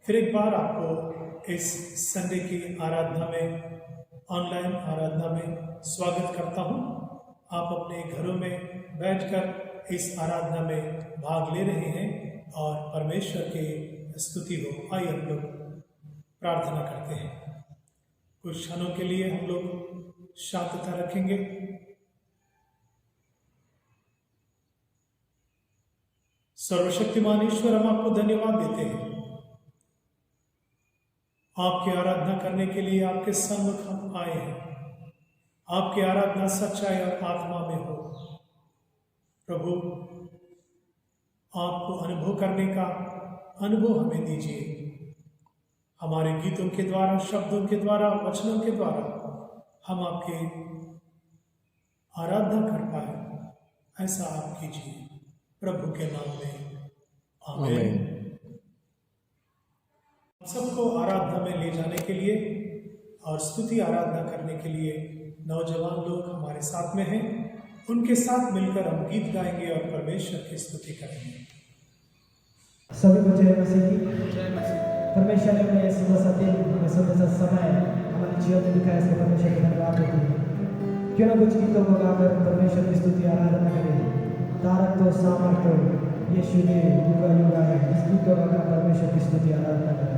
फिर एक बार आपको इस संडे की आराधना में, ऑनलाइन आराधना में स्वागत करता हूं। आप अपने घरों में बैठकर इस आराधना में भाग ले रहे हैं और परमेश्वर की स्तुति हो। आइए हम लोग प्रार्थना करते हैं। कुछ क्षणों के लिए हम लोग शांतता रखेंगे। सर्वशक्तिमान ईश्वर, हम आपको धन्यवाद देते हैं आपकी आराधना करने के लिए आपके सम्मुख हम आए हैं। आपकी आराधना सच्चाई और आत्मा में हो। प्रभु, आपको अनुभव करने का अनुभव हमें दीजिए। हमारे गीतों के द्वारा, शब्दों के द्वारा, वचनों के द्वारा हम आपके आराधना कर पाए, ऐसा आप कीजिए प्रभु के नाम में, आमीन। सबको आराधना में ले जाने के लिए और स्तुति आराधना करने के लिए नौजवान लोग हमारे साथ में हैं। उनके साथ मिलकर हम गीत गाएंगे और परमेश्वर की स्तुति करेंगे। सभी को जय मसीह की। परमेश्वर ने अपने सुबह सा समय हमारे जीवन में दिखाया, इसके परमेश्वर की धन्यवाद होती है। क्यों ना कुछ गीतों को गाकर परमेश्वर की स्तुति आराधना करें। तारक तो सामर्थ्य यीशु ने युगा युगा है, इस गीत को गाकर परमेश्वर की स्तुति आराधना करें।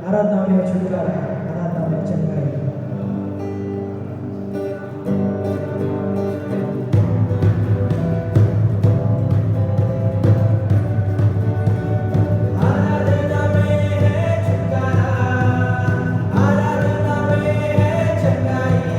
आराधना में छुटकारा, आराधना में चंगाई। आराधना में है छुटकारा, आराधना में है चंगाई।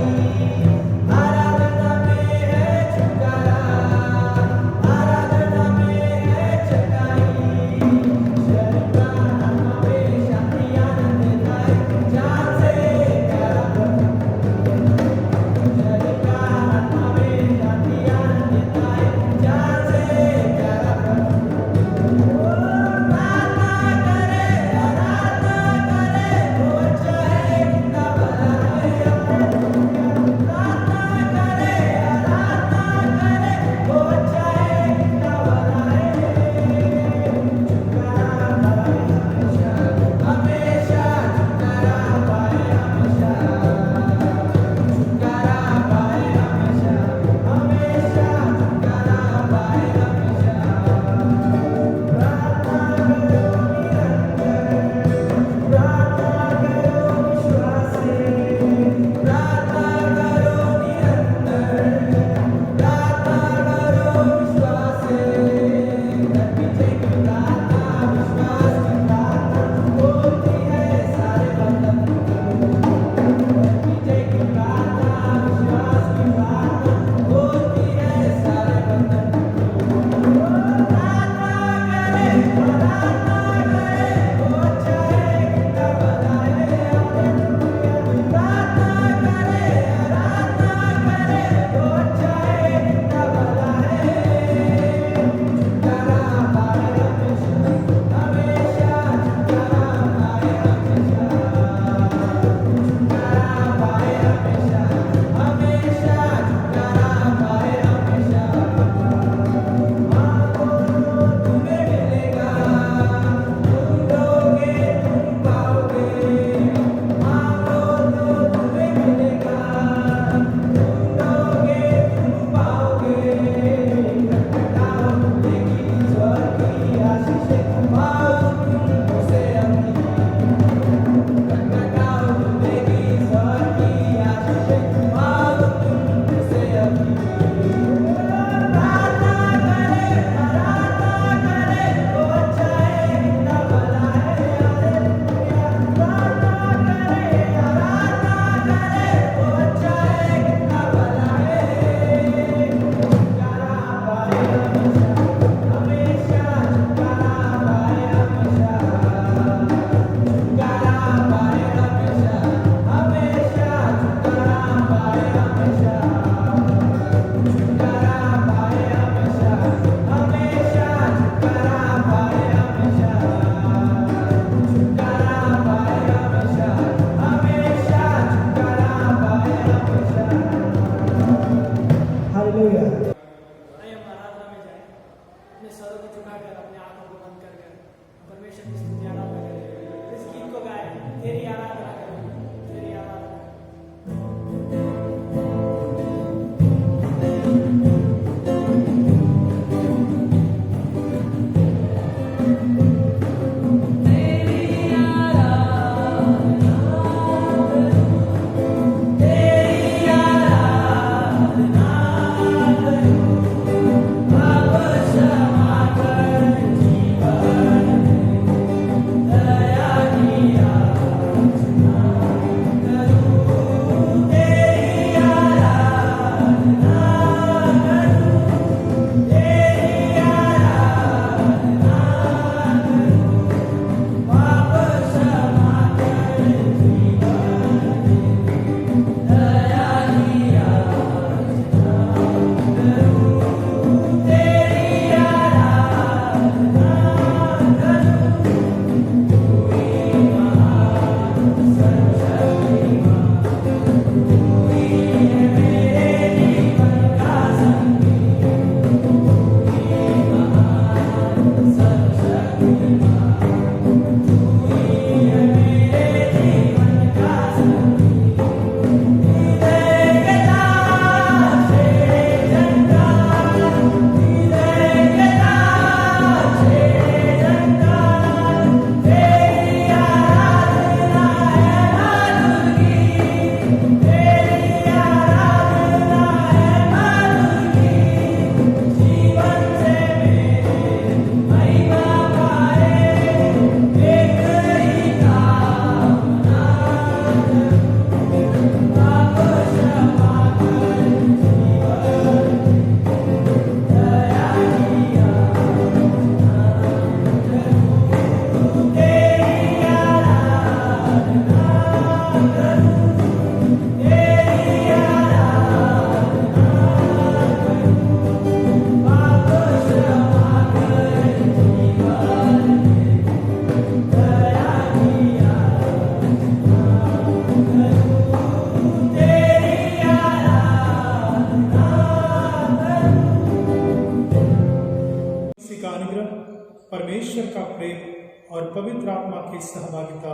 परमेश्वर का प्रेम और पवित्र आत्मा की सहभागिता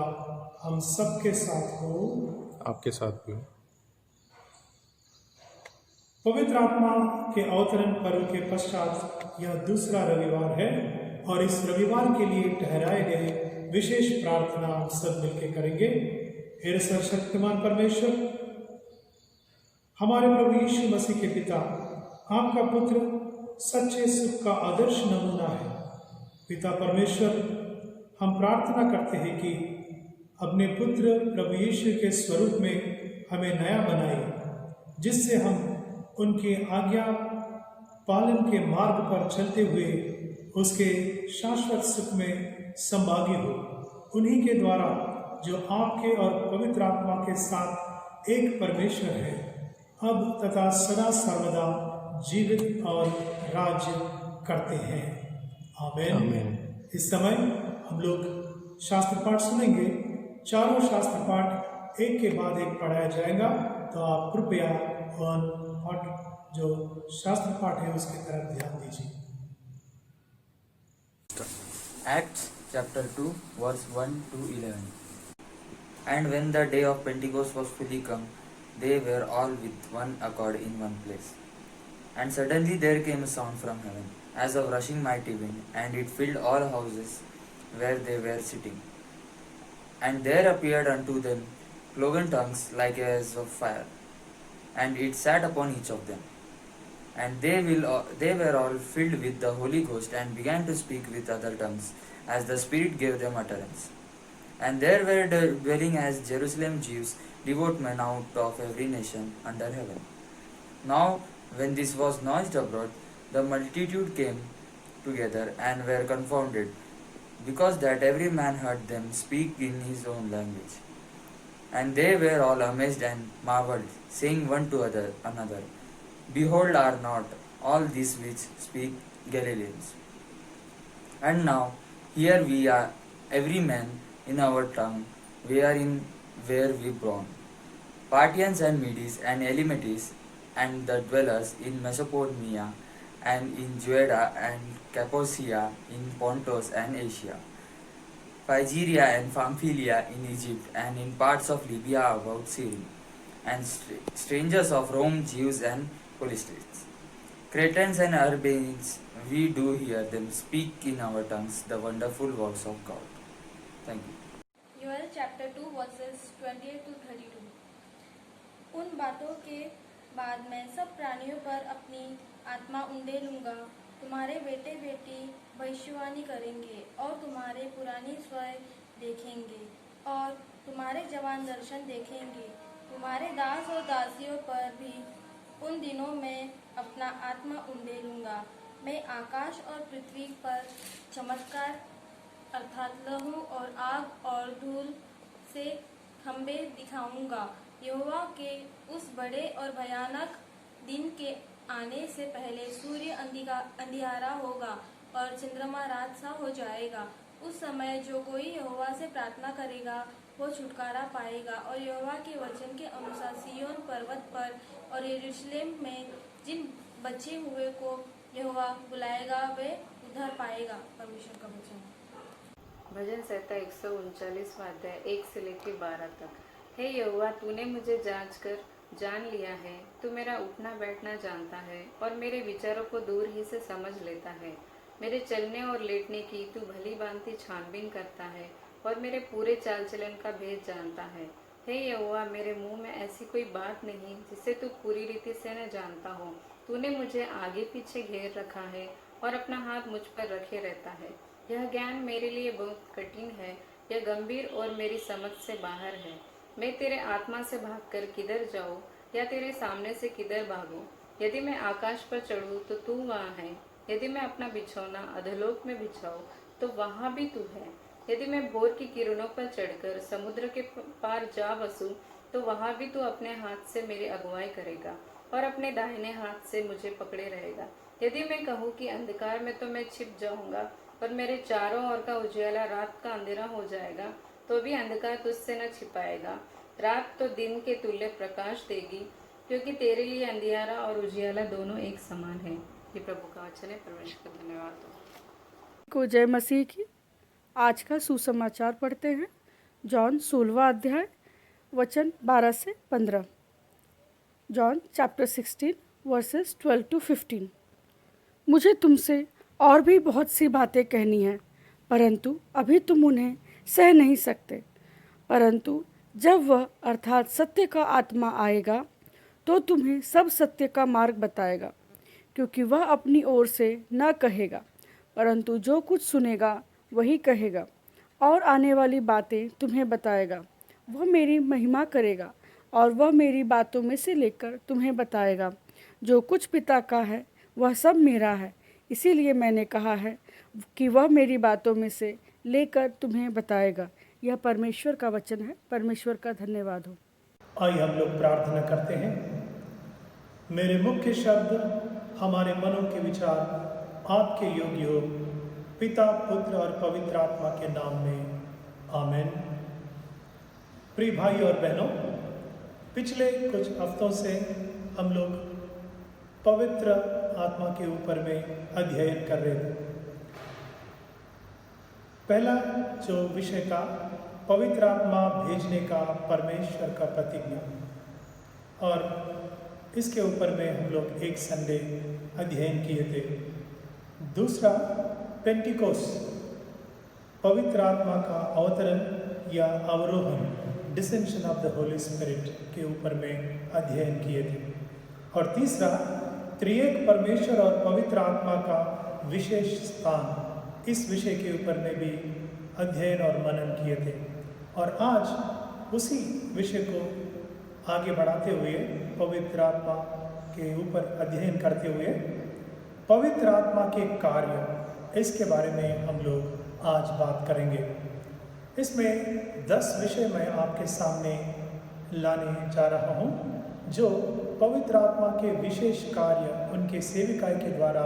हम सबके साथ हो। आपके साथ भी हो। पवित्र आत्मा के अवतरण पर्व के पश्चात यह दूसरा रविवार है और इस रविवार के लिए ठहराए गए विशेष प्रार्थना हम सब मिलकर करेंगे। हे सर्वशक्तिमान परमेश्वर, हमारे प्रभु यीशु मसीह के पिता, आपका पुत्र सच्चे सुख का आदर्श नमूना है। पिता परमेश्वर, हम प्रार्थना करते हैं कि अपने पुत्र प्रभु यीशु के स्वरूप में हमें नया बनाए, जिससे हम उनके आज्ञा पालन के मार्ग पर चलते हुए उसके शाश्वत सुख में संभागी हो। उन्हीं के द्वारा जो आपके और पवित्र आत्मा के साथ एक परमेश्वर है, अब तथा सदा सर्वदा जीवित और राज्य करते हैं। आमीन। इस समय हम लोग शास्त्र पाठ सुनेंगे। चारों शास्त्र पाठ एक के बाद एक पढ़ाया जाएगा, तो आप कृपया और पाठ जो शास्त्र पाठ है उसकी तरफ ध्यान दीजिए। Acts chapter 2 verse 1 to 11. And when the day of Pentecost was fully come, they were all with one accord in one place. And suddenly there came a sound from heaven, as of rushing mighty wind, and it filled all houses where they were sitting. And there appeared unto them cloven tongues like as of fire, and it sat upon each of them. And they were all filled with the Holy Ghost, and began to speak with other tongues, as the Spirit gave them utterance. And there were dwelling as Jerusalem Jews, devout men out of every nation under heaven. Now when this was noised abroad, The multitude came together and were confounded, because that every man heard them speak in his own language. And they were all amazed and marveled, saying one to another, Behold, are not all these which speak Galileans? And now here we are, every man in our tongue, wherein were we born, Parthians and Medes and Elamites, and the dwellers in Mesopotamia, and in Judea and Cappadocia, in Pontus and Asia, Phrygia and Pamphylia in Egypt, and in parts of Libya about Cyrene, and strangers of Rome, Jews and Philistines, Cretans and Arabians, we do hear them speak in our tongues the wonderful works of God. Thank you. Joel chapter 2 verses 28 to 32। उन बातों के बाद मैं सब प्राणियों पर अपनी आत्मा उंडेलूंगा। तुम्हारे बेटे बेटी भविष्यवाणी करेंगे और तुम्हारे पुरानी स्वय देखेंगे और तुम्हारे जवान दर्शन देखेंगे। तुम्हारे दास और दासियों पर भी उन दिनों में अपना आत्मा उंडेलूंगा। मैं आकाश और पृथ्वी पर चमत्कार अर्थात लहू और आग और धूल से खंबे दिखाऊंगा। यहोवा के उस बड़े और भयानक दिन के आने से पहले सूर्य अंधियारा होगा और चंद्रमा रात सा हो जाएगा। उस समय जो कोई यहोवा से प्रार्थना करेगा वो छुटकारा पाएगा और यहोवा के वचन के अनुसार सिय्योन पर्वत पर और यरूशलेम में जिन बचे हुए को यहोवा बुलाएगा वे उद्धार पाएगा। परमेश्वर का वचन। भजन संहिता 139 अध्याय 1 से लेकर 12 तक। हे यहोवा, तूने मुझे जांच कर जान लिया है। तू मेरा उठना बैठना जानता है और मेरे विचारों को दूर ही से समझ लेता है। मेरे चलने और लेटने की तू भली भांति छानबीन करता है और मेरे पूरे चाल चलन का भेद जानता है। हे यहोवा, मेरे मुंह में ऐसी कोई बात नहीं जिसे तू पूरी रीति से न जानता हो। तूने मुझे आगे पीछे घेर रखा है और अपना हाथ मुझ पर रखे रहता है। यह ज्ञान मेरे लिए बहुत कठिन है, यह गंभीर और मेरी समझ से बाहर है। मैं तेरे आत्मा से भागकर किधर जाऊं या तेरे सामने से किधर भागूं? यदि मैं आकाश पर चढ़ूं तो तू वहाँ है। यदि मैं अपना बिछौना अधोलोक में बिछाऊं तो वहाँ भी तू है। यदि मैं भोर की किरणों पर चढ़कर समुद्र के पार जा बसूं तो वहाँ भी तू अपने हाथ से मेरी अगुवाई करेगा और अपने दाहिने हाथ से मुझे पकड़े रहेगा। यदि मैं कहूँ कि अंधकार में तो मैं छिप जाऊंगा और मेरे चारों ओर का उजियाला रात का अंधेरा हो जाएगा, तो भी अंधकार तुझसे न छिपाएगा। रात तो दिन के तुल्य प्रकाश देगी, क्योंकि तेरे लिए अंधियारा और उजियाला दोनों एक समान है। ये प्रभु का वचन है। परमेश्वर का धन्यवाद हो। को जय मसीह की। आज का सुसमाचार पढ़ते हैं। जॉन 16वां अध्याय वचन 12 से 15। John chapter 16 versus 12 to 15। मुझे तुमसे और भी बहुत सी बातें कहनी हैं, परंतु अभी तुम उन्हें सह नहीं सकते। परंतु जब वह अर्थात सत्य का आत्मा आएगा तो तुम्हें सब सत्य का मार्ग बताएगा, क्योंकि वह अपनी ओर से न कहेगा, परंतु जो कुछ सुनेगा वही कहेगा और आने वाली बातें तुम्हें बताएगा। वह मेरी महिमा करेगा और वह मेरी बातों में से लेकर तुम्हें बताएगा। जो कुछ पिता का है वह सब मेरा है, इसीलिए मैंने कहा है कि वह मेरी बातों में से लेकर तुम्हें बताएगा। यह परमेश्वर का वचन है। परमेश्वर का धन्यवाद हो। आइए हम लोग प्रार्थना करते हैं। मेरे मुख्य शब्द, हमारे मनों के विचार आपके योग्य हो, पिता, पुत्र और पवित्र आत्मा के नाम में आमीन। प्रिय भाई और बहनों, पिछले कुछ हफ्तों से हम लोग पवित्र आत्मा के ऊपर में अध्ययन कर रहे थे। पहला जो विषय था, पवित्र आत्मा भेजने का परमेश्वर का प्रतिज्ञा, और इसके ऊपर में हम लोग एक संडे अध्ययन किए थे। दूसरा, पेंटिकोस, पवित्र आत्मा का अवतरण या अवरोहण, descension of the Holi spirit के ऊपर में अध्ययन किए थे। और तीसरा, त्रिएक परमेश्वर और पवित्र आत्मा का विशेष स्थान, इस विषय के ऊपर में भी अध्ययन और मनन किए थे। और आज उसी विषय को आगे बढ़ाते हुए, पवित्र आत्मा के ऊपर अध्ययन करते हुए, पवित्र आत्मा के कार्य, इसके बारे में हम लोग आज बात करेंगे। इसमें 10 विषय मैं आपके सामने लाने जा रहा हूँ जो पवित्र आत्मा के विशेष कार्य उनके सेविकाई के द्वारा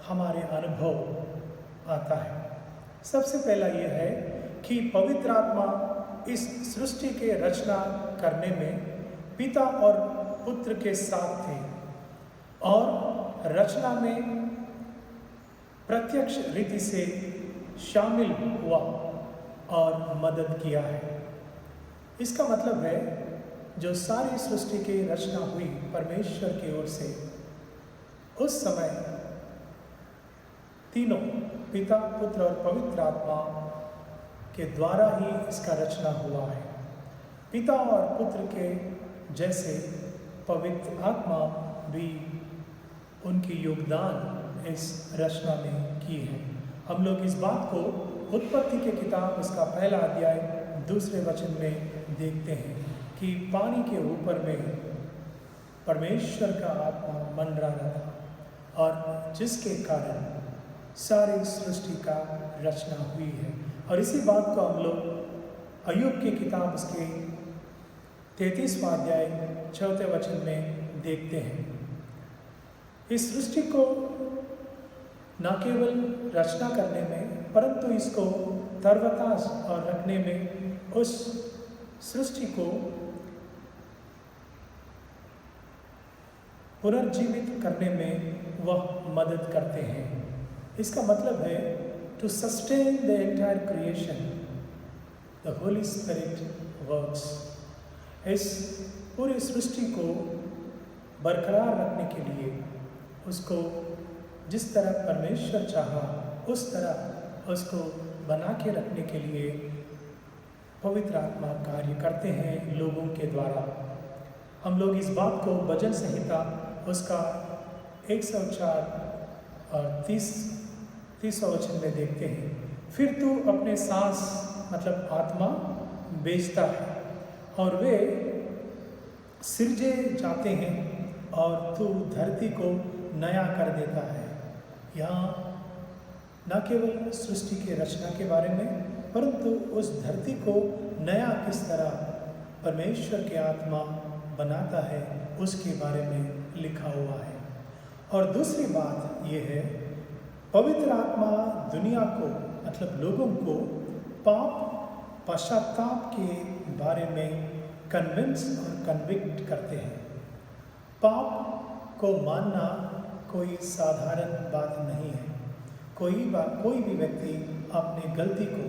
हमारे अनुभव आता है। सबसे पहला यह है कि पवित्र आत्मा इस सृष्टि के रचना करने में पिता और पुत्र के साथ थे और रचना में प्रत्यक्ष रीति से शामिल हुआ और मदद किया है। इसका मतलब है जो सारी सृष्टि की रचना हुई परमेश्वर की ओर से, उस समय तीनों पिता, पुत्र और पवित्र आत्मा के द्वारा ही इसका रचना हुआ है। पिता और पुत्र के जैसे पवित्र आत्मा भी उनकी योगदान इस रचना में की है। हम लोग इस बात को उत्पत्ति के किताब उसका पहला अध्याय 2 वचन में देखते हैं कि पानी के ऊपर में परमेश्वर का आत्मा मंडरा रहा था और जिसके कारण सारी सृष्टि का रचना हुई है। और इसी बात को हम लोग अय्यूब की किताब उसके 33वां अध्याय 4 वचन में देखते हैं। इस सृष्टि को न केवल रचना करने में परंतु इसको तरोताज़ और रखने में, उस सृष्टि को पुनर्जीवित करने में वह मदद करते हैं। इसका मतलब है to sustain the entire creation the Holi Spirit works. इस पूरी सृष्टि को बरकरार रखने के लिए, उसको जिस तरह परमेश्वर चाहा उस तरह उसको बना के रखने के लिए पवित्र आत्मा कार्य करते हैं लोगों के द्वारा। हम लोग इस बात को भजन संहिता उसका 104 और 30 वचन में देखते हैं। फिर तू अपने सांस मतलब आत्मा भेजता है और वे सिरजे जाते हैं और तू धरती को नया कर देता है। यहाँ न केवल सृष्टि की रचना के बारे में परंतु उस धरती को नया किस तरह परमेश्वर की आत्मा बनाता है उसके बारे में लिखा हुआ है। और दूसरी बात यह है, पवित्र आत्मा दुनिया को मतलब लोगों को पाप पश्चाताप के बारे में कन्विंस और कन्विक्ट करते हैं। पाप को मानना कोई साधारण बात नहीं है। कोई भी व्यक्ति अपनी गलती को,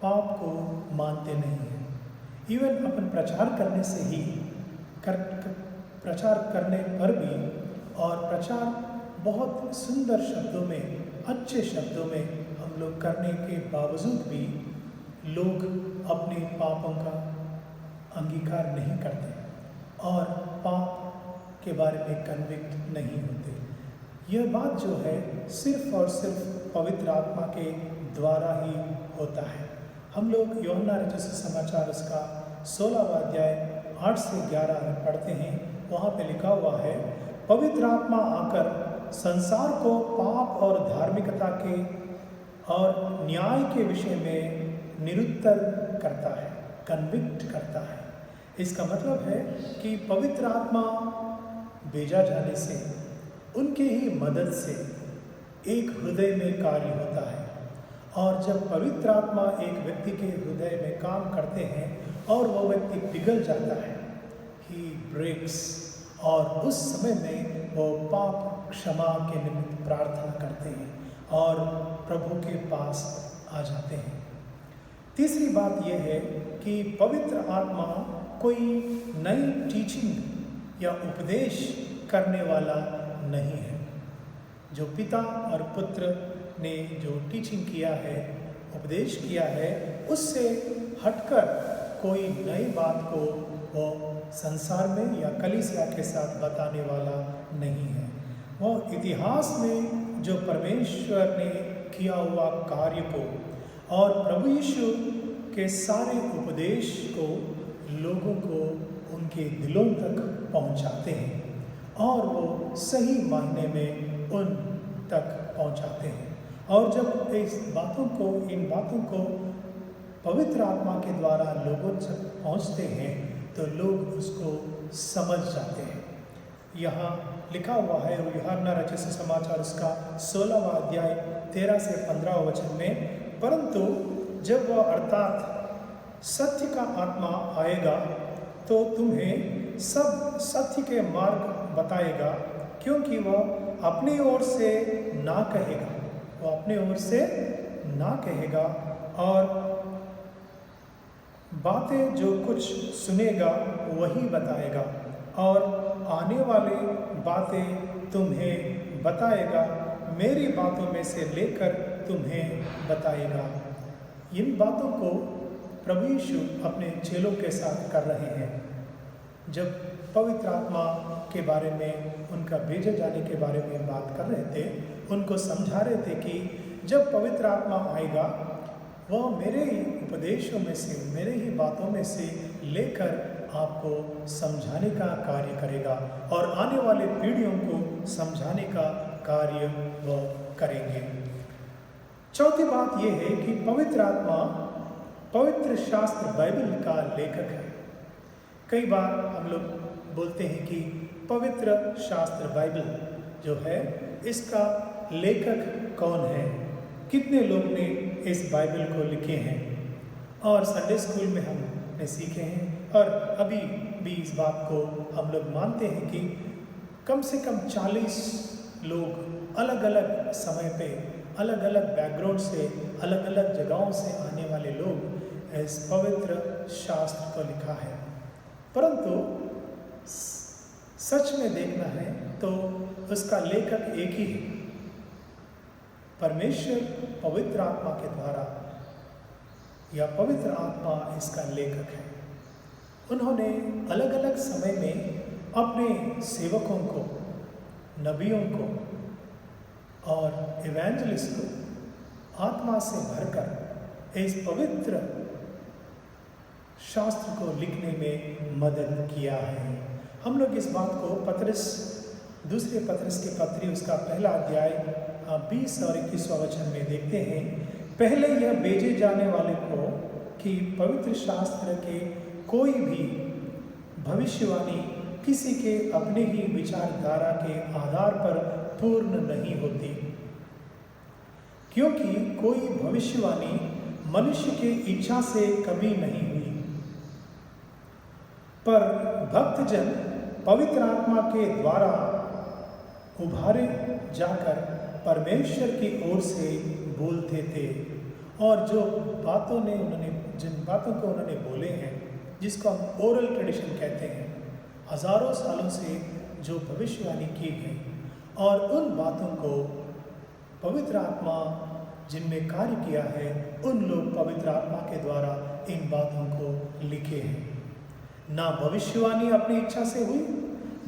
पाप को मानते नहीं है। इवन अपन प्रचार करने से ही प्रचार करने पर भी, और प्रचार बहुत सुंदर शब्दों में, अच्छे शब्दों में हम लोग करने के बावजूद भी लोग अपने पापों का अंगीकार नहीं करते और पाप के बारे में कन्विक्ट नहीं होते। यह बात जो है सिर्फ और सिर्फ पवित्र आत्मा के द्वारा ही होता है। हम लोग यूहन्ना रचित समाचार उसका 16वां अध्याय 8 से 11 में पढ़ते हैं। वहाँ पे लिखा हुआ है, पवित्र आत्मा आकर संसार को पाप और धार्मिकता के और न्याय के विषय में निरुत्तर करता है, कन्विक्ट करता है। इसका मतलब है कि पवित्र आत्मा भेजा जाने से, उनके ही मदद से एक हृदय में कार्य होता है। और जब पवित्र आत्मा एक व्यक्ति के हृदय में काम करते हैं और वो व्यक्ति पिघल जाता है, ही ब्रेक्स, और उस समय में वो पाप क्षमा के निमित्त प्रार्थना करते हैं और प्रभु के पास आ जाते हैं। तीसरी बात यह है कि पवित्र आत्मा कोई नई टीचिंग या उपदेश करने वाला नहीं है। जो पिता और पुत्र ने जो टीचिंग किया है, उपदेश किया है, उससे हटकर कोई नई बात को वो संसार में या कलीसिया के साथ बताने वाला नहीं है। वो इतिहास में जो परमेश्वर ने किया हुआ कार्य को और प्रभु यीशु के सारे उपदेश को लोगों को उनके दिलों तक पहुंचाते हैं और वो सही मायने में उन तक पहुंचाते हैं। और जब इन बातों को पवित्र आत्मा के द्वारा लोगों तक पहुंचते हैं तो लोग उसको समझ जाते हैं। यहाँ लिखा हुआ है यूहन्ना रचित सुसमाचार उसका 16वां अध्याय 13 से 15 वचन में, परंतु जब वह अर्थात सत्य का आत्मा आएगा तो तुम्हें सब सत्य के मार्ग बताएगा, क्योंकि वह अपनी ओर से ना कहेगा और बातें जो कुछ सुनेगा वही बताएगा, और आने वाले बातें तुम्हें बताएगा, मेरी बातों में से लेकर तुम्हें बताएगा। इन बातों को प्रभु यीशु अपने चेलों के साथ कर रहे हैं। जब पवित्र आत्मा के बारे में, उनका भेजे जाने के बारे में बात कर रहे थे, उनको समझा रहे थे कि जब पवित्र आत्मा आएगा वह मेरे ही उपदेशों में से, मेरे ही बातों में से लेकर आपको समझाने का कार्य करेगा और आने वाले पीढ़ियों को समझाने का कार्य वह करेंगे। चौथी बात यह है कि पवित्र आत्मा पवित्र शास्त्र बाइबल का लेखक है। कई बार हम लोग बोलते हैं कि पवित्र शास्त्र बाइबल जो है इसका लेखक कौन है, कितने लोग ने इस बाइबल को लिखे हैं। और संडे स्कूल में हमने सीखे हैं और अभी भी इस बात को हम लोग मानते हैं कि कम से कम 40 लोग अलग अलग समय पे, अलग अलग बैकग्राउंड से, अलग अलग जगहों से आने वाले लोग इस पवित्र शास्त्र को लिखा है। परंतु सच में देखना है तो उसका लेखक एक ही है, परमेश्वर पवित्र आत्मा के द्वारा, या पवित्र आत्मा इसका लेखक है। उन्होंने अलग अलग समय में अपने सेवकों को, नबियों को और इवेंजलिस्ट को आत्मा से भरकर इस पवित्र शास्त्र को लिखने में मदद किया है। हम लोग इस बात को दूसरे पतरस के पत्री उसका पहला अध्याय 20 और 21 वचन में देखते हैं। पहले यह भेजे जाने वाले को कि पवित्र शास्त्र के कोई भी भविष्यवाणी किसी के अपने ही विचारधारा के आधार पर पूर्ण नहीं होती, क्योंकि कोई भविष्यवाणी मनुष्य की इच्छा से कभी नहीं हुई, पर भक्तजन पवित्र आत्मा के द्वारा उभारे जाकर परमेश्वर की ओर से बोलते थे। और जिन बातों को उन्होंने बोले हैं, जिसको हम ओरल ट्रेडिशन कहते हैं, हजारों सालों से जो भविष्यवाणी की गई, और उन बातों को पवित्र आत्मा जिनमें कार्य किया है, उन लोग पवित्र आत्मा के द्वारा इन बातों को लिखे हैं। ना भविष्यवाणी अपनी इच्छा से हुई,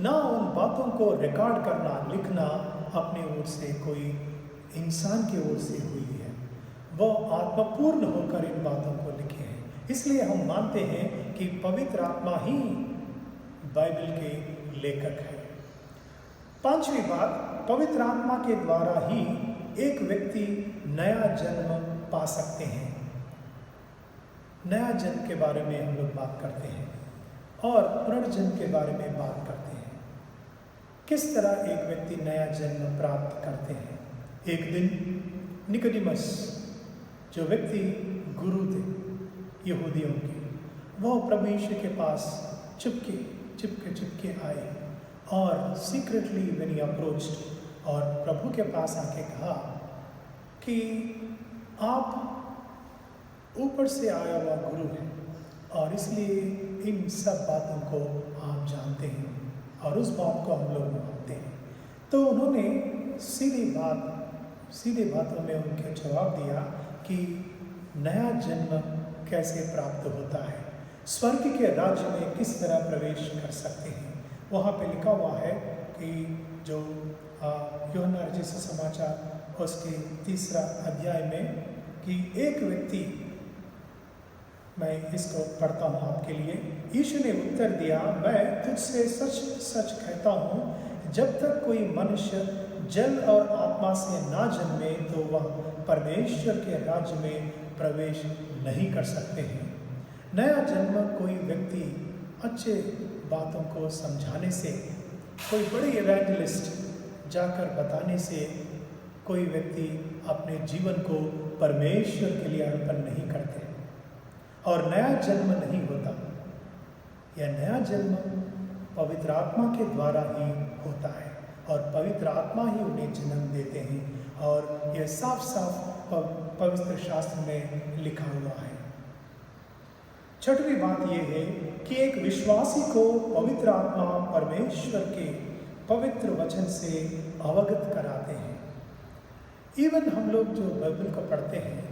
ना उन बातों को रिकॉर्ड करना, लिखना अपनी ओर से कोई इंसान की ओर से हुई है। वह आत्मापूर्ण होकर इन बातों को लिखे हैं। इसलिए हम मानते हैं कि पवित्र आत्मा ही बाइबल के लेखक है। पांचवी बात, पवित्र आत्मा के द्वारा ही एक व्यक्ति नया जन्म पा सकते हैं। नया जन्म के बारे में हम लोग बात करते हैं और पुनर्जन्म के बारे में बात करते हैं। किस तरह एक व्यक्ति नया जन्म प्राप्त करते हैं। एक दिन निकोडिमस, जो व्यक्ति गुरु थे यहूदियों के, वह प्रभु यीशु के पास चुपके आए और सीक्रेटली व्हेन ही अप्रोच्ड, और प्रभु के पास आके कहा कि आप ऊपर से आया हुआ गुरु हैं और इसलिए इन सब बातों को आप जानते हैं और उस बात को हम लोग मानते हैं। तो उन्होंने सीधी बातों में उनके जवाब दिया कि नया जन्म कैसे प्राप्त होता है, स्वर्ग के राज्य में किस तरह प्रवेश कर सकते हैं। वहाँ पे लिखा हुआ है कि जो यूहन्ना रचित सुसमाचार उसके 3 अध्याय में, कि एक व्यक्ति, मैं इसको पढ़ता हूँ आपके लिए। यीशु ने उत्तर दिया, मैं तुझसे सच सच कहता हूँ, जब तक कोई मनुष्य जल और आत्मा से ना जन्मे तो वह परमेश्वर के राज्य में प्रवेश नहीं कर सकते हैं। नया जन्म कोई व्यक्ति अच्छे बातों को समझाने से, कोई बड़े इवेंजलिस्ट जाकर बताने से कोई व्यक्ति अपने जीवन को परमेश्वर के लिए अर्पण नहीं करते और नया जन्म नहीं होता। यह नया जन्म पवित्र आत्मा के द्वारा ही होता है और पवित्र आत्मा ही उन्हें जन्म देते हैं और यह साफ साफ पवित्र शास्त्र में लिखा हुआ है। छठवीं बात यह है कि एक विश्वासी को पवित्र आत्मा परमेश्वर के पवित्र वचन से अवगत कराते हैं। इवन हम लोग जो बाइबल को पढ़ते हैं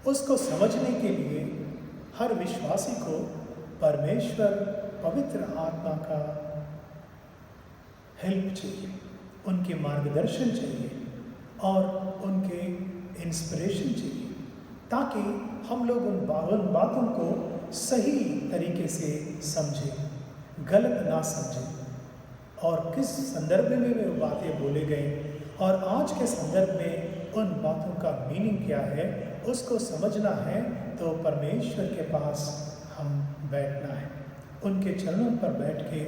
उसको समझने के लिए हर विश्वासी को परमेश्वर पवित्र आत्मा का हेल्प चाहिए, उनके मार्गदर्शन चाहिए और उनके इंस्पिरेशन चाहिए, ताकि हम लोग उन बातों को सही तरीके से समझें, गलत ना समझें और किस संदर्भ में वे बातें बोले गए और आज के संदर्भ में उन बातों का मीनिंग क्या है उसको समझना है। तो परमेश्वर के पास हम बैठना है, उनके चरणों पर बैठ के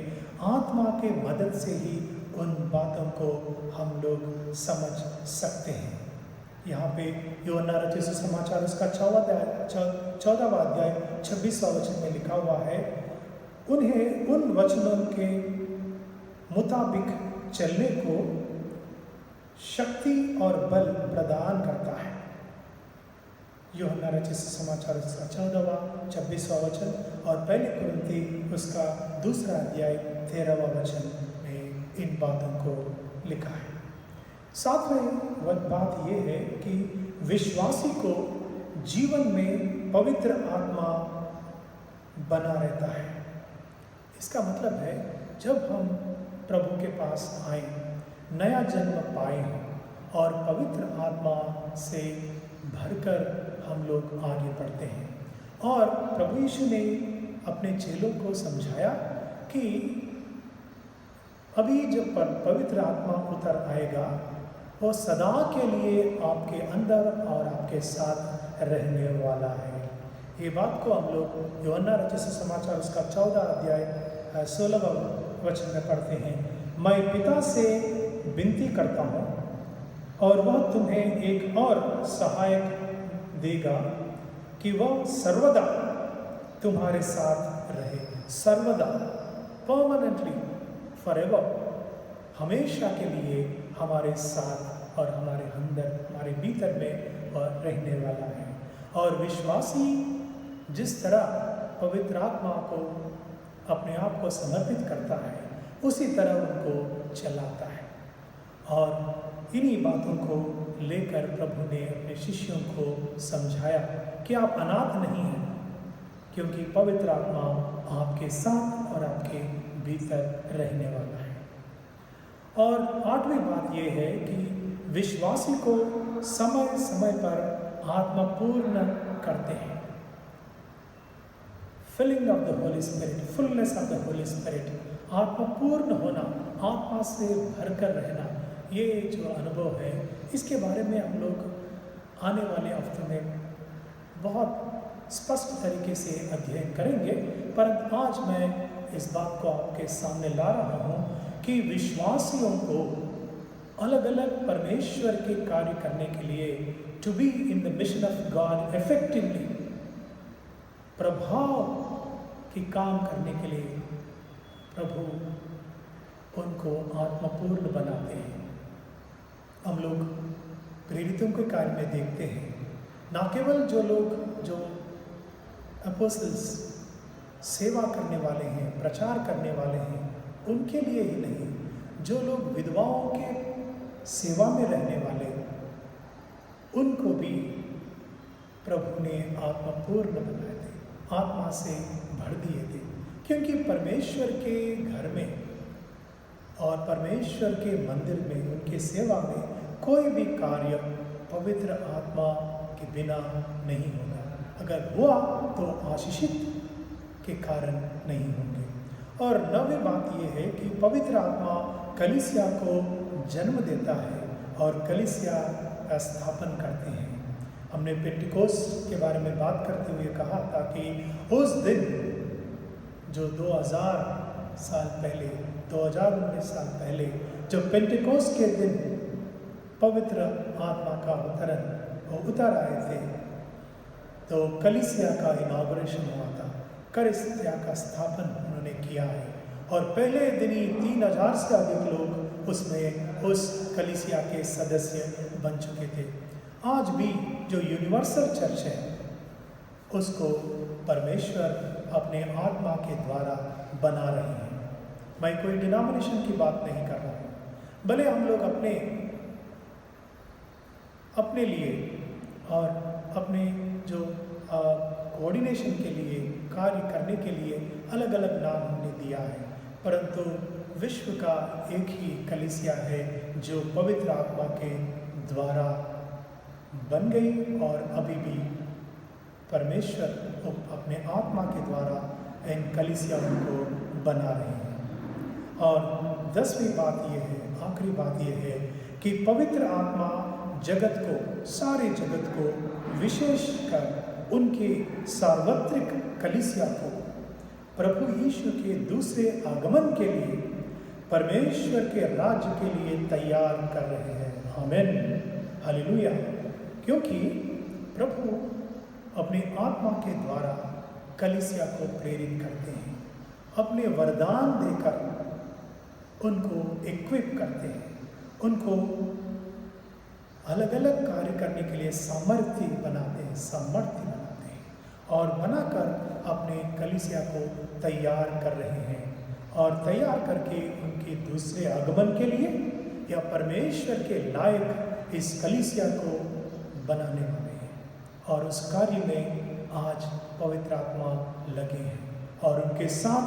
आत्मा के मदद से ही उन बातों को हम लोग समझ सकते हैं। यहाँ पे यूहन्ना रचित सुसमाचार उसका 14वां अध्याय 26वां वचन में लिखा हुआ है, उन्हें उन वचनों के मुताबिक चलने को शक्ति और बल प्रदान करता है। यूहन्ना रचित सुसमाचार उसका 14वां 26वां वचन और पहले कुरिन्थी उसका 2 अध्याय 13वां वचन में इन बातों को लिखा है। सातवीं बात यह है कि विश्वासी को जीवन में पवित्र आत्मा बना रहता है। इसका मतलब है जब हम प्रभु के पास आए, नया जन्म पाए और पवित्र आत्मा से भरकर हम लोग आगे बढ़ते हैं। और प्रभु यीशु ने अपने चेलों को समझाया कि अभी जब पवित्र आत्मा उतर आएगा वो सदा के लिए आपके अंदर और आपके साथ रहने वाला है। ये बात को हम लोग यूहन्ना रचित सुसमाचार उसका 14 अध्याय 16वां वचन में पढ़ते हैं, मैं पिता से विनती करता हूँ और वह तुम्हें एक और सहायक देगा कि वह सर्वदा तुम्हारे साथ रहे, सर्वदा, परमानेंटली, फॉरएवर, हमेशा के लिए हमारे साथ और हमारे अंदर, हमारे भीतर में और रहने वाला है। और विश्वासी जिस तरह पवित्र आत्मा को अपने आप को समर्पित करता है उसी तरह उनको चलाता है। और इन्हीं बातों को लेकर प्रभु ने अपने शिष्यों को समझाया कि आप अनाथ नहीं हैं, क्योंकि पवित्र आत्मा आपके साथ और आपके भीतर रहने वाला है। और आठवीं बात यह है कि विश्वासी को समय समय पर आत्मा पूर्ण करते हैं। Filling of the Holi Spirit, fullness of the Holi Spirit, आत्मा पूर्ण होना, आत्मा से भरकर रहना, ये जो अनुभव है इसके बारे में हम लोग आने वाले हफ्तों में बहुत स्पष्ट तरीके से अध्ययन करेंगे। परंतु आज मैं इस बात को आपके सामने ला रहा हूँ कि विश्वासियों को अलग अलग परमेश्वर के कार्य करने के लिए, to be in the mission of God effectively, प्रभाव की काम करने के लिए प्रभु उनको आत्मपूर्ण बनाते हैं। हम लोग प्रेरितों के कार्य में देखते हैं, ना केवल जो लोग जो अपोस्टल्स सेवा करने वाले हैं, प्रचार करने वाले हैं, उनके लिए ही नहीं, जो लोग विधवाओं के सेवा में रहने वाले, उनको भी प्रभु ने आत्मपूर्ण बनाए थे, आत्मा से भर दिए थे। क्योंकि परमेश्वर के घर में और परमेश्वर के मंदिर में, उनके सेवा में कोई भी कार्य पवित्र आत्मा के बिना नहीं होगा। अगर हुआ तो आशीषित के कारण नहीं होंगे। और नवी बात यह है कि पवित्र आत्मा कलीसिया को जन्म देता है और कलीसिया का स्थापन करते हैं। हमने पेंटिकोस्ट के बारे में बात करते हुए कहा था कि उस दिन जो 2000 साल पहले 2019 साल पहले जब पेंटिकोस्ट के दिन पवित्र आत्मा का उतर आए थे तो कलीसिया का इनॉग्रेशन हुआ था। कलीसिया का स्थापन उन्होंने किया है और पहले दिन ही 3000 से अधिक लोग उसमें उस कलीसिया के सदस्य बन चुके थे। आज भी जो यूनिवर्सल चर्च है उसको परमेश्वर अपने आत्मा के द्वारा बना रहे हैं। मैं कोई डिनोमिनेशन की बात नहीं कर रहा हूँ, भले हम लोग अपने लिए और अपने जो कोऑर्डिनेशन के लिए कार्य करने के लिए अलग अलग नाम हमने दिया है, परंतु विश्व का एक ही कलीसिया है जो पवित्र आत्मा के द्वारा बन गई और अभी भी परमेश्वर अपने आत्मा के द्वारा इन कलीसियाओं को बना रहे हैं। और 10वीं बात यह है, आखिरी बात यह है कि पवित्र आत्मा जगत को, सारे जगत को, विशेषकर उनके सार्वत्रिक कलीसिया को प्रभु यीशु के दूसरे आगमन के लिए, परमेश्वर के राज्य के लिए तैयार कर रहे हैं। आमीन, हालेलुया। क्योंकि प्रभु अपने आत्मा के द्वारा कलीसिया को प्रेरित करते हैं, अपने वरदान देकर उनको इक्विप करते हैं, उनको अलग अलग कार्य करने के लिए सामर्थ्य बनाते हैं और बनाकर अपने कलीसिया को तैयार कर रहे हैं और तैयार करके उनके दूसरे आगमन के लिए या परमेश्वर के लायक इस कलीसिया को बनाने वाले हैं। और उस कार्य में आज पवित्र आत्मा लगे हैं और उनके साथ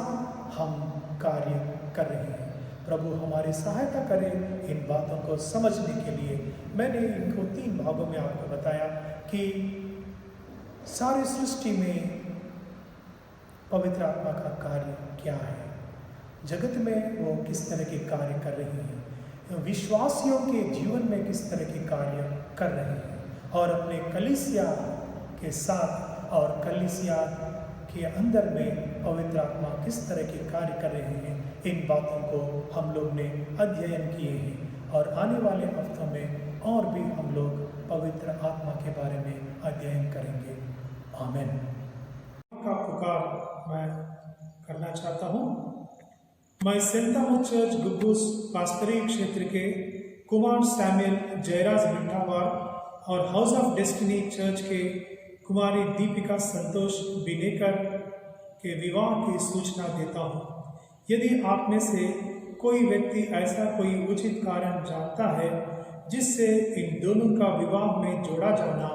हम कार्य कर रहे हैं। प्रभु हमारी सहायता करे इन बातों को समझने के लिए। मैंने इनको 3 भागों में आपको बताया कि सारी सृष्टि में पवित्र आत्मा का कार्य क्या है, जगत में वो किस तरह के कार्य कर रही हैं, विश्वासियों के जीवन में किस तरह के कार्य कर रहे हैं और अपने कलीसिया के साथ और कलीसिया के अंदर में पवित्र आत्मा किस तरह के कार्य कर रहे हैं। इन बातों को हम लोग ने अध्ययन किए हैं और आने वाले हफ्तों में और भी हम लोग पवित्र आत्मा के बारे में अध्ययन करेंगे। आमीन। का पुकार मैं करना चाहता हूँ। मैं सेंट थॉमस चर्च गुब्बूस पास्तरी क्षेत्र के कुमार सैमुअल जयराज मिठावार और हाउस ऑफ डेस्टिनी चर्च के कुमारी दीपिका संतोष बिनेकर के विवाह की सूचना देता हूँ। यदि आप में से कोई व्यक्ति ऐसा कोई उचित कारण जानता है जिससे इन दोनों का विवाह में जोड़ा जाना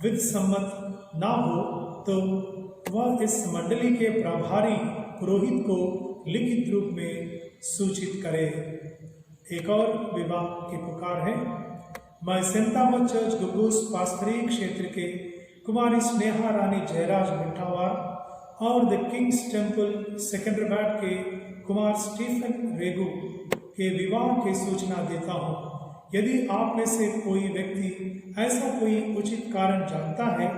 विधि सम्मत ना हो, तो वह इस मंडली के प्रभारी पुरोहित को लिखित रूप में सूचित करे। एक और विवाह की पुकार है। मैं सेंट थॉमस चर्च गुब्बूस पास्तरी क्षेत्र के कुमारी स्नेहा रानी जयराज मिठावार और द किंग्स टेम्पल सिकंदराबाद के कुमार स्टीफन रेगू के विवाह की सूचना देता हूँ। यदि आप में से कोई व्यक्ति ऐसा कोई उचित कारण जानता है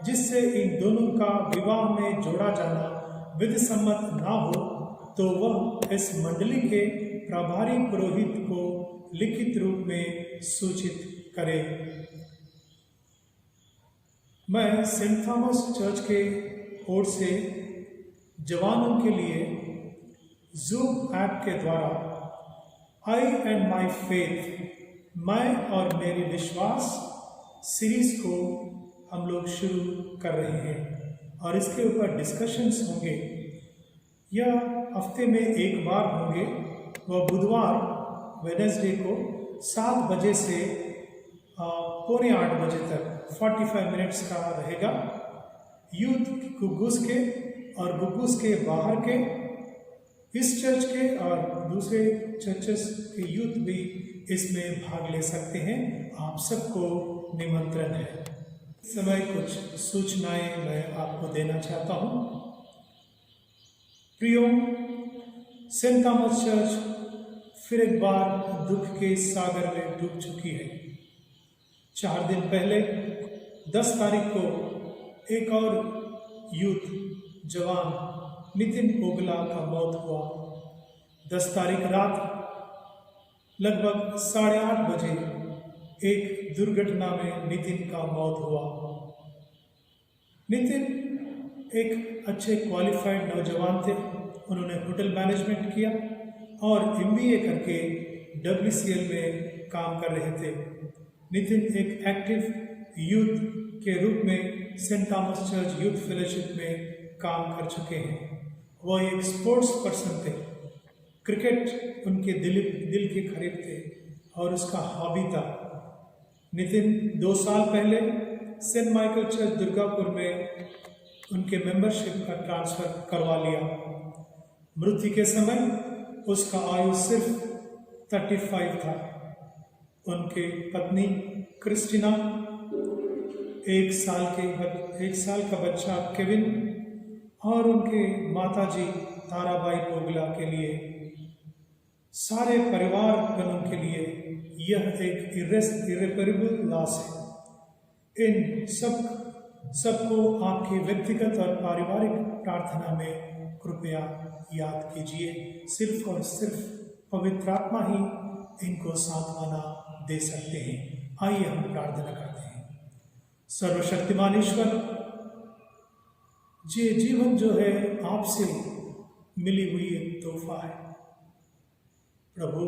जिससे इन दोनों का विवाह में जोड़ा जाना विधि सम्मत ना हो, तो वह इस मंडली के प्रभारी पुरोहित को लिखित रूप में सूचित करे। मैं सेंट थॉमस चर्च के ओर से जवानों के लिए जूम ऐप के द्वारा आई एंड माई फेथ, मैं और मेरी विश्वास सीरीज को हम लोग शुरू कर रहे हैं और इसके ऊपर डिस्कशंस होंगे। यह हफ्ते में एक बार होंगे। वह बुधवार वेडनेसडे को 7 बजे से 7:45 बजे तक 45 मिनट्स का रहेगा। यूथ गुब्बूस के और गुब्बूस के बाहर के, इस चर्च के और दूसरे चर्चेस के यूथ भी इसमें भाग ले सकते हैं। आप सबको निमंत्रण है। इस समय कुछ सूचनाएं मैं आपको देना चाहता हूँ। प्रियो, सेंट थॉमस चर्च फिर एक बार दुख के सागर में डूब चुकी है। 4 दिन पहले 10 तारीख को एक और यूथ जवान नितिन पोगला का मौत हुआ। 10 तारीख रात लगभग 8:30 बजे एक दुर्घटना में नितिन का मौत हुआ। नितिन एक अच्छे क्वालिफाइड नौजवान थे। उन्होंने होटल मैनेजमेंट किया और MBA करके WCL में काम कर रहे थे। नितिन एक एक्टिव यूथ के रूप में Saint Thomas Church youth fellowship में काम कर चुके हैं। वो एक स्पोर्ट्स पर्सन थे। क्रिकेट उनके दिल के करीब थे और उसका हॉबी था। नितिन 2 साल पहले सेंट माइकल चर्च दुर्गापुर में उनके मेंबरशिप का ट्रांसफ़र करवा लिया। मृत्यु के समय उसका आयु सिर्फ 35 था। उनके पत्नी क्रिस्टिना, 1 साल का बच्चा केविन और उनके माताजी ताराबाई पोगला के लिए, सारे परिवार जनों के लिए यह एक इरेपरेबल लॉस है। इन सबको आपकी व्यक्तिगत और पारिवारिक प्रार्थना में कृपया याद कीजिए। सिर्फ और सिर्फ पवित्र आत्मा ही इनको सांत्वना दे सकते हैं। आइए हम प्रार्थना करते हैं। सर्वशक्तिमान ईश्वर, ये जीवन जो है आपसे मिली हुई एक तोहफा है। प्रभु,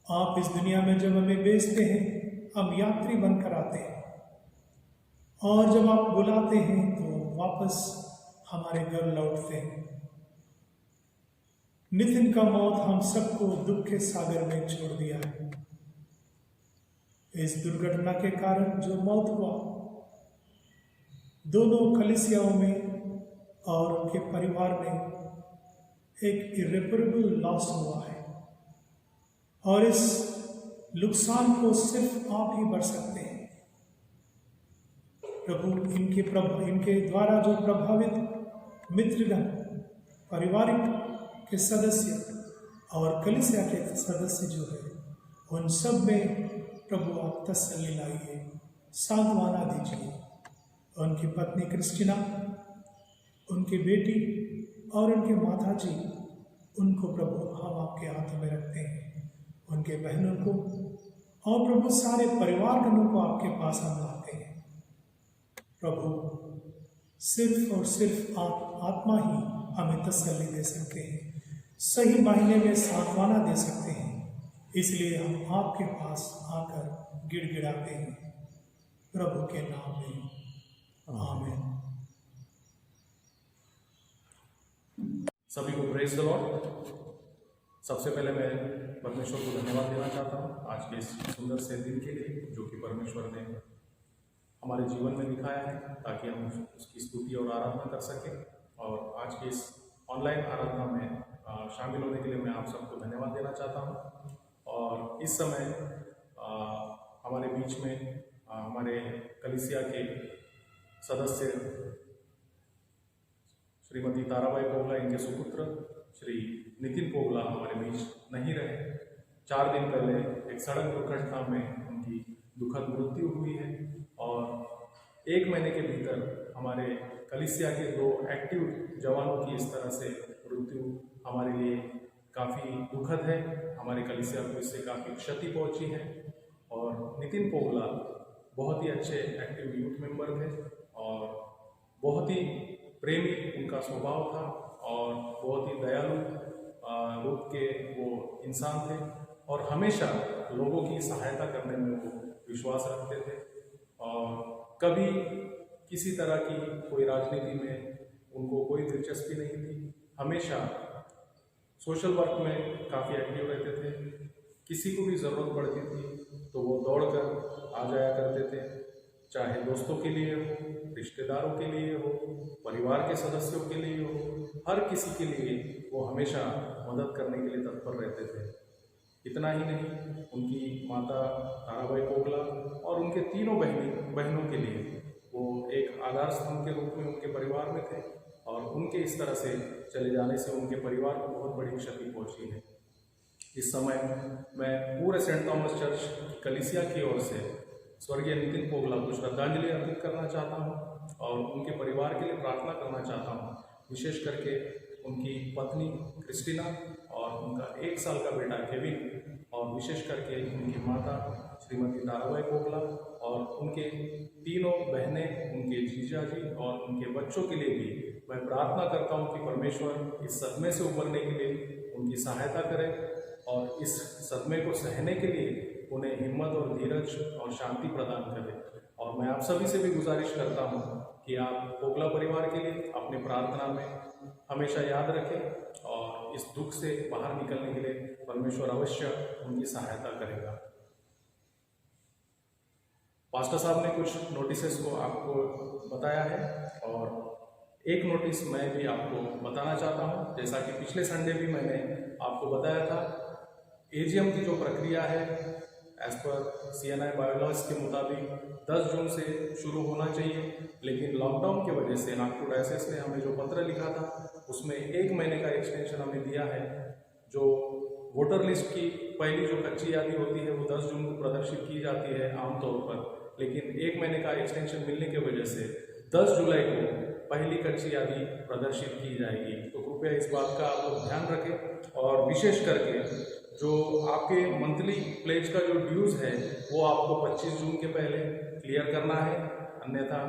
आप इस दुनिया में जब हमें भेजते हैं, हम यात्री बनकर आते हैं और जब आप बुलाते हैं तो वापस हमारे घर लौटते हैं। नितिन का मौत हम सबको दुख के सागर में छोड़ दिया है। इस दुर्घटना के कारण जो मौत हुआ, दोनों कलीसियाओं में और उनके परिवार में एक इरेपरेबल लॉस हुआ है और इस नुकसान को सिर्फ आप ही भर सकते हैं। प्रभु, इनके द्वारा जो प्रभावित मित्रगण, पारिवारिक के सदस्य और कलीसिया के सदस्य जो है, उन सब में प्रभु आप तसल्ली लाइए, सांत्वना दीजिए। उनकी पत्नी क्रिस्टिना, उनकी बेटी और उनके माताजी, उनको प्रभु हम आपके हाथों में रखते हैं। उनके बहनों को और प्रभु सारे परिवारजनों को आपके पास हम लाते हैं। प्रभु, सिर्फ और सिर्फ आप आत्मा ही हमें तसल्ली दे सकते हैं, सही मायने में सांत्वना दे सकते हैं। इसलिए हम आपके पास आकर गिड़गिड़ाते हैं। प्रभु के नाम में आमीन। सभी को प्रेज द लॉर्ड। सबसे पहले मैं परमेश्वर को धन्यवाद देना चाहता हूँ आज के इस सुंदर से दिन के लिए जो कि परमेश्वर ने हमारे जीवन में दिखाया है, ताकि हम उसकी स्तुति और आराधना कर सकें। और आज के इस ऑनलाइन आराधना में शामिल होने के लिए मैं आप सबको धन्यवाद देना चाहता हूँ। और इस समय हमारे बीच में हमारे कलीसिया के सदस्य श्रीमती ताराबाई पोगला, इनके सुपुत्र श्री नितिन पोगला हमारे बीच नहीं रहे। 4 दिन पहले एक सड़क दुर्घटना में उनकी दुखद मृत्यु हुई है और 1 महीने के भीतर हमारे कलीसिया के 2 एक्टिव जवानों की इस तरह से मृत्यु हमारे लिए काफ़ी दुखद है। हमारे कलीसिया को इससे काफ़ी क्षति पहुंची है। और नितिन पोगला बहुत ही अच्छे एक्टिव यूथ मेंबर थे और बहुत ही प्रेमी उनका स्वभाव था और बहुत ही दयालु रूप के वो इंसान थे और हमेशा लोगों की सहायता करने में वो विश्वास रखते थे। और कभी किसी तरह की कोई राजनीति में उनको कोई दिलचस्पी नहीं थी। हमेशा सोशल वर्क में काफ़ी एक्टिव रहते थे। किसी को भी ज़रूरत पड़ती थी तो वो दौड़कर आ जाया करते थे, चाहे दोस्तों के लिए हो, रिश्तेदारों के लिए हो, परिवार के सदस्यों के लिए हो, हर किसी के लिए वो हमेशा मदद करने के लिए तत्पर रहते थे। इतना ही नहीं, उनकी माता ताराबाई पोगला और उनके तीनों बहनों के लिए वो एक आधार स्तंभ के रूप में उनके परिवार में थे और उनके इस तरह से चले जाने से उनके परिवार को बहुत बड़ी क्षति पहुंची है। इस समय मैं पूरे सेंट थॉमस चर्च की कलीसिया की ओर से स्वर्गीय नितिन पोगला को श्रद्धांजलि अर्पित करना चाहता हूँ और उनके परिवार के लिए प्रार्थना करना चाहता हूँ। विशेष करके उनकी पत्नी क्रिस्टीना और उनका 1 साल का बेटा केविन और विशेष करके उनकी माता श्रीमती ताराबाई पोगला और उनके 3 बहनें, उनके जीजा जी और उनके बच्चों के लिए भी मैं प्रार्थना करता हूँ कि परमेश्वर इस सदमे से उबरने के लिए उनकी सहायता करे और इस सदमे को सहने के लिए उन्हें हिम्मत और धीरज और शांति प्रदान करे। और मैं आप सभी से भी गुजारिश करता हूँ कि आप पोगला परिवार के लिए अपनी प्रार्थना में हमेशा याद रखें और इस दुख से बाहर निकलने के लिए परमेश्वर अवश्य उनकी सहायता करेगा। पास्टर साहब ने कुछ नोटिसेस को आपको बताया है और एक नोटिस मैं भी आपको बताना चाहता हूँ। जैसा कि पिछले संडे भी मैंने आपको बताया था, एजीएम की जो प्रक्रिया है एज पर CNI बायोलॉज के मुताबिक 10 जून से शुरू होना चाहिए, लेकिन लॉकडाउन की वजह से नागपुर डायसेस ने हमें जो पत्र लिखा था उसमें 1 महीने का एक्सटेंशन हमें दिया है। जो वोटर लिस्ट की पहली जो कच्ची यादी होती है वो 10 जून को प्रदर्शित की जाती है आमतौर पर, लेकिन 1 महीने का एक्सटेंशन मिलने की वजह से 10 जुलाई को पहली कच्ची यादी प्रदर्शित की जाएगी। तो कृपया इस बात का आप लोग ध्यान रखें और विशेष करके जो आपके मंथली प्लेज का जो ड्यूज़ है वो आपको 25 जून के पहले क्लियर करना है, अन्यथा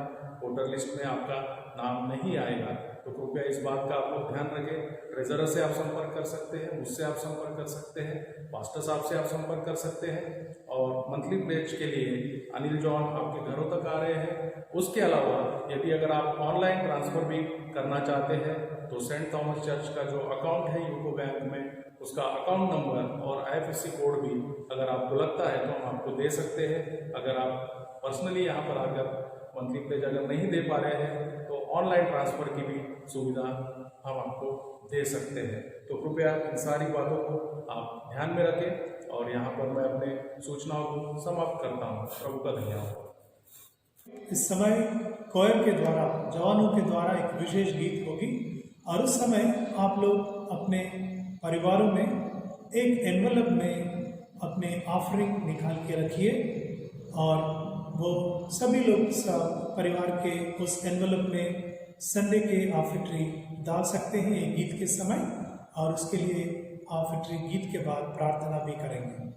वोटर लिस्ट में आपका नाम नहीं आएगा। तो कृपया इस बात का आप लोग ध्यान रखें। ट्रेजरर से आप संपर्क कर सकते हैं, मुझसे आप संपर्क कर सकते हैं, पास्टर साहब से आप संपर्क कर सकते हैं और मंथली प्लेज के लिए अनिल जॉन आपके घरों तक आ रहे हैं। उसके अलावा यदि अगर आप ऑनलाइन ट्रांसफ़र भी करना चाहते हैं तो सेंट थॉमस चर्च का जो अकाउंट है यूको बैंक में, उसका अकाउंट नंबर और IFSC कोड भी अगर आपको लगता है तो हम आपको दे सकते हैं। अगर आप पर्सनली यहाँ पर आकर मंथली प्लेज अगर नहीं दे पा रहे हैं तो ऑनलाइन ट्रांसफ़र की भी सुविधा हम आपको दे सकते हैं। तो कृपया इन सारी बातों को आप ध्यान में रखें और यहाँ पर मैं अपने सूचनाओं को समाप्त करता हूँ। प्रभु का धन्यवाद। इस समय कोयर के द्वारा, जवानों के द्वारा एक विशेष गीत होगी और उस समय आप लोग अपने परिवारों में एक एनवलप में अपने ऑफरिंग निकाल के रखिए और वो सभी लोग सब परिवार के उस एनवलप में संडे के ऑफिटरी डाल सकते हैं ये गीत के समय, और उसके लिए ऑफिटरी गीत के बाद प्रार्थना भी करेंगे।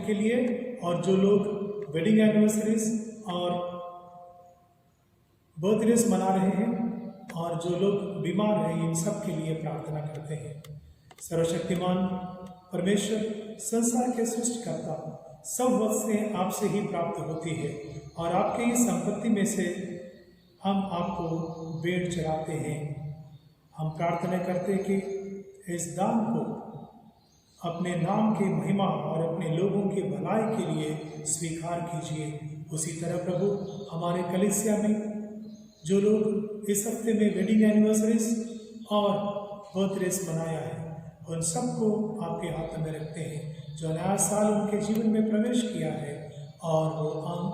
के लिए और जो लोग वेडिंग एनिवर्सरीज और बर्थडेज मना रहे हैं और जो लोग बीमार हैं इन सब के लिए प्रार्थना करते हैं। सर्वशक्तिमान परमेश्वर संसार के सृष्टिकर्ता सब वस्तुएं आपसे ही प्राप्त होती है और आपके ही संपत्ति में से हम आपको भेंट चढ़ाते हैं। हम प्रार्थना करते हैं कि इस दान को अपने नाम की महिमा और अपने लोगों की भलाई के लिए स्वीकार कीजिए। उसी तरह प्रभु हमारे कलीसिया में जो लोग इस हफ्ते में वेडिंग एनिवर्सरीज और बर्थडेज मनाया है उन सबको आपके हाथ में रखते हैं। जो नया साल उनके जीवन में प्रवेश किया है और वो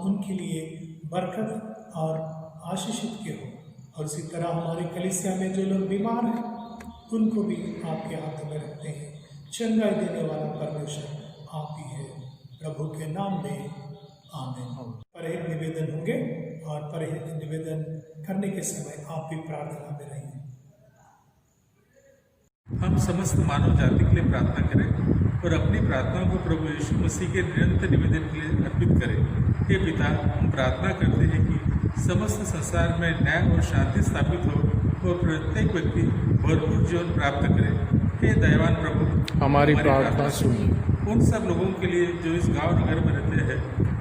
उनके लिए बरकत और आशीषित के हो। और उसी तरह हमारे कलीसिया में जो लोग बीमार हैं उनको भी आपके हाथ में रखते हैं। चंगाई देने वाला परमेश्वर आप ही है, प्रभु के नाम में आमीन। परहित निवेदन होंगे और परहित निवेदन करने के समय आप भी प्रार्थना में रहिए। हम समस्त मानव जाति के लिए प्रार्थना करें और अपनी प्रार्थनाओं को प्रभु यीशु मसीह के निरंतर निवेदन के लिए अर्पित करें। हे पिता, हम प्रार्थना करते हैं कि समस्त संसार में न्याय और शांति स्थापित हो और प्रत्येक व्यक्ति भरपूर जीवन प्राप्त करे। हे दयावान प्रभु, हमारी प्रार्थना सुनिए। उन सब लोगों के लिए जो इस गांव नगर में रहते हैं,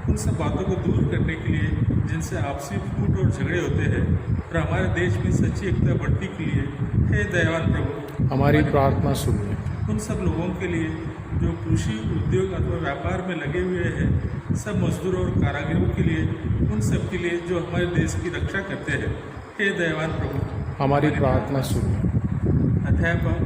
उन सब बातों को दूर करने के लिए जिनसे आपसी फूट और झगड़े होते हैं और हमारे देश में सच्ची एकता बढ़ती के लिए, हे दयावान प्रभु, हमारी प्रार्थना सुनिए। उन सब लोगों के लिए जो कृषि उद्योग अथवा व्यापार में लगे हुए हैं, सब मजदूरों और कारागिरों के लिए, उन सब के लिए जो हमारे देश की रक्षा करते हैं, हे दयावान प्रभु, हमारी प्रार्थना सुनिए। अध्यापक,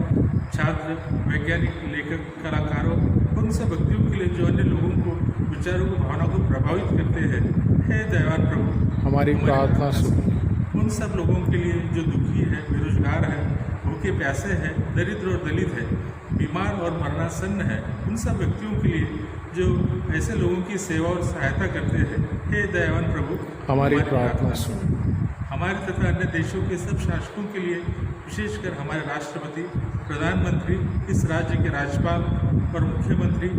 छात्र, वैज्ञानिक, लेखक, कलाकारों, उन सब व्यक्तियों के लिए जो अन्य लोगों को विचारों को भावनाओं को प्रभावित करते हैं, हे दयावान प्रभु, हमारी प्रार्थना सुनिए। उन सब लोगों के लिए जो दुखी है, बेरोजगार है, भूखे प्यासे हैं, दरिद्र और दलित है, बीमार और मरणासन्न है, उन सब व्यक्तियों के लिए जो ऐसे लोगों की सेवा और सहायता करते हैं, हे दयावान प्रभु, हमारी प्रार्थना सुनिए। हमारे तथा अन्य देशों के सब शासकों के लिए, विशेषकर हमारे राष्ट्रपति, प्रधानमंत्री, इस राज्य के राज्यपाल और मुख्यमंत्री,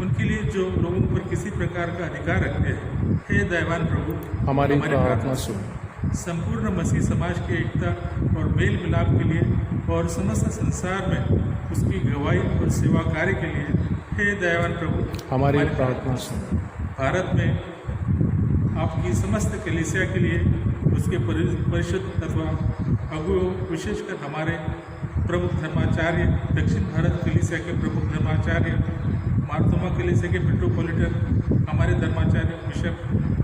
उनके लिए जो लोगों पर किसी प्रकार का अधिकार रखते हैं, हे दयावान प्रभु, हमारी प्रार्थना सुनिए। संपूर्ण मसीह समाज की एकता और मेल मिलाप के लिए और समस्त संसार में उसकी गवाही और सेवा कार्य के लिए, हे दयावान प्रभु, हमारी प्रार्थना सुनिए। भारत में आपकी समस्त कलीसिया के लिए, उसके परिषद अथवा अगुओं, विशेषकर हमारे प्रमुख धर्माचार्य, दक्षिण भारत कलीसिया के प्रमुख धर्माचार्य, मार्तोमा कलीसिया के मेट्रोपॉलिटन, हमारे धर्माचार्य बिशप,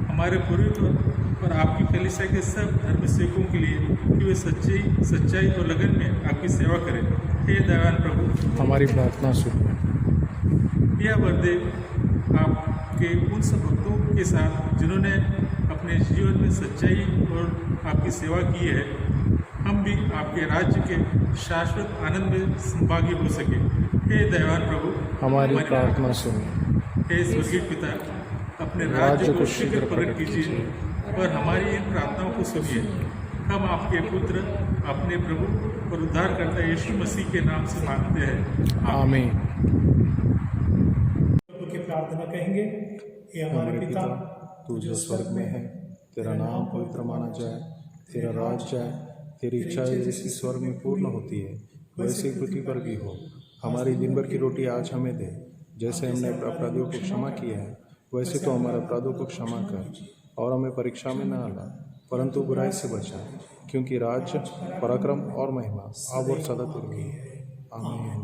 हमारे पूर्वजों और आपकी कलीसिया के सब धर्म सेवकों के लिए कि वे सच्चाई और लगन में आपकी सेवा करें, हे दयावान प्रभु, हमारी प्रार्थना सुनिए। यह बर्थडे आपके उन सब भक्तों के साथ जिन्होंने अपने जीवन में सच्चाई और आपकी सेवा की है, हम भी आपके राज्य के शाश्वत आनंद में संभागी हो सके। हे दयावान प्रभु, हमारी प्रार्थना सुनिए। हे स्वर्गीय पिता, अपने राज्य को शीघ्र प्रकट कीजिए और हमारी इन प्रार्थनाओं को सुनिए। हम आपके पुत्र, अपने प्रभु और उद्धारकर्ता यीशु मसीह के नाम से मांगते हैं, आमीन। प्रभु की प्रार्थना कहेंगे। हे हमारे पिता, तू जो स्वर्ग में है, तेरा नाम पवित्र माना जाए, तेरा राज जाए, तेरी इच्छा जैसी स्वर्ग में पूर्ण होती है वैसे पृथ्वी पर भी हो। हमारी दिन भर की रोटी आज हमें दे, जैसे हमने अपराधियों को क्षमा किया है वैसे तो हमारे अपराधों को क्षमा कर, और हमें परीक्षा में न ला परंतु बुराई से बचा, क्योंकि राज्य, पराक्रम और महिमा अब और सदा तेरी है। आमीन।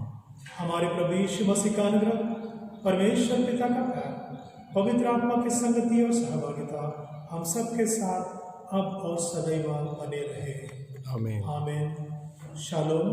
हमारे प्रभु यीशु मसीह का अनुग्रह, परमेश्वर पिता का प्यार, पवित्र आत्मा की संगति और सहभागिता हम सबके साथ अब और सदैव बने रहे। आमीन। आमीन। शालोम।